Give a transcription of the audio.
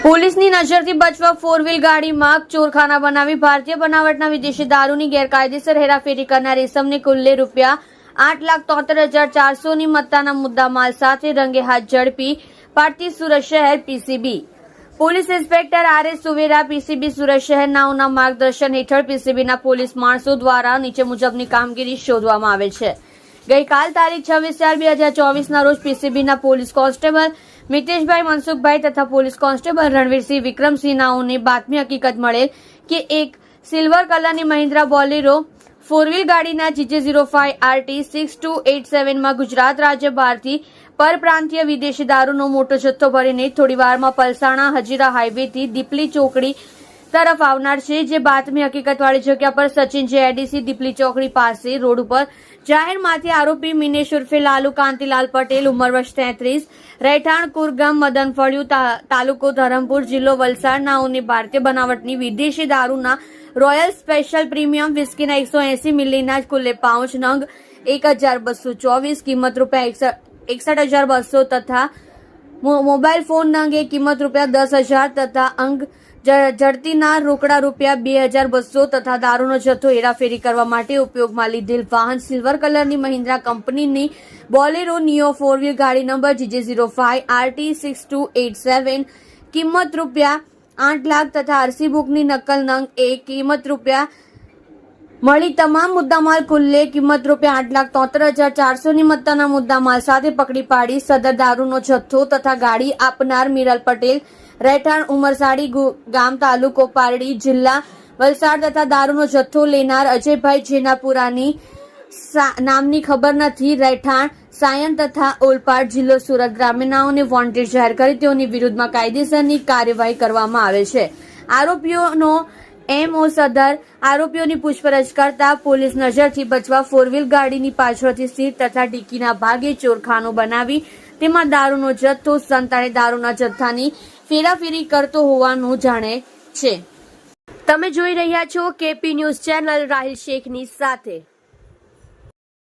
પોલીસની નજરથી બચવા ફોર વ્હીલ ગાડીમાં ચોરખાના બનાવી ભારતીય બનાવટના વિદેશી દારૂની ગેરકાયદેસર હેરાફેરી કરનાર ઇસમને કુલ્લે ₹8,73,400ની મત્તાના મુદ્દામાલ સાથે રંગે હાથ ઝડપી પાડતી સુરત શહેર PCB police inspector R S. Suvera PCB Surat શહેર નાઓના માર્ગદર્શન હેઠળ પીસીબીના પોલીસ માણસો દ્વારા નીચે મુજબની કામગીરી શોધવામાં આવે છે। ગઈકાલ તારીખ 26/4/2024ના રોજ પીસીબીના પોલીસ કોન્સ્ટેબલ મિતેશભાઈ મનસુખભાઈ તથા પોલીસ કોન્સ્ટેબલ રણવીરસિંહ વિક્રમસિંહ નાઓને બાતમી હકીકત મળેલ કે એક સિલ્વર કલરની મહિન્દ્રા બોલેરો ફોર વ્હીલ ગાડીના GJ05RT 6287માં ગુજરાત રાજ્ય બહારથી પરપ્રાંતીય વિદેશી દારૂનો મોટો જથ્થો ભરીને થોડીવારમાં પલસાણા હજીરા હાઈવેથી દીપલી ચોકડી તરફ આવનાર છે। જે બાતમી હકીકતવાળી જગ્યા પર સચિન JIDC દીપલી ચોકડી પાસે રોડ ઉપર જાહેરમાંથી આરોપી મિનેશ ઉર્ફે લાલુ કાંતિલાલ પટેલ ઉંમર વર્ષ 33 રહેઠાણ કુરગામ મદનફળિયું તાલુકો ધરમપુર જિલ્લો વલસાડ નાઓને ભારતીય બનાવટની વિદેશી દારૂના રોયલ સ્પેશિયલ પ્રીમિયમ વિસ્કીના 180 મિલીના કુલ્લે 5 નંગ 1,224 કિંમત ₹61,200 તથા મોબાઈલ ફોન નંગ કિંમત ₹10,000 તથા અંગ જડતીના રોકડા ₹2,200 તથા દારૂનો જથ્થો હેરાફેરી કરવા માટે ઉપયોગમાં લીધેલ વાહન સિલ્વર કલરની મહિન્દ્રા કંપનીની બોલેરો નિયો ફોર વ્હીલ ગાડી નંબર GJ05RT 6287 કિંમત ₹8 લાખ તથા આરસી બુકની નકલ નંગ કિંમત મળી તમામ મુદ્દામાલ કુલ્લે કિંમત ₹8,73,400ની મત્તાના મુદ્દામાલ સાથે પકડી પાડી સદર દારૂનો જથ્થો તથા ગાડી આપનાર મિરલ પટેલ રહેઠાણ ઉમરસાડી ગામ તાલુકો પારડી જિલ્લા વલસાડ તથા દારૂનો જથ્થો લેનાર અજયભાઈ જેનાપુરાની નામની ખબર નથી રહેઠાણ સાયન તથા ઓલપાડ જિલ્લો સુરત ગ્રામ્યનાઓને વોન્ટેડ જાહેર કરી તેઓની વિરુદ્ધમાં કાયદેસરની કાર્યવાહી કરવામાં આવે છે। આરોપીઓનો MO સદર આરોપીઓની પૂછપરછ કરતા પોલીસ નજરથી બચવા ફોર વ્હીલ ગાડીની પાછળથી સીટ તથા ડીકીના ભાગે ચોરખાનું બનાવી તેમાં દારૂનો જથ્થો સંતાડી દારૂના જથ્થાની ફેરાફેરી કરતો હોવાનું જાણે છે। તમે જોઈ રહ્યા છો KP ન્યૂઝ ચેનલ રાહિલ શેખની સાથે।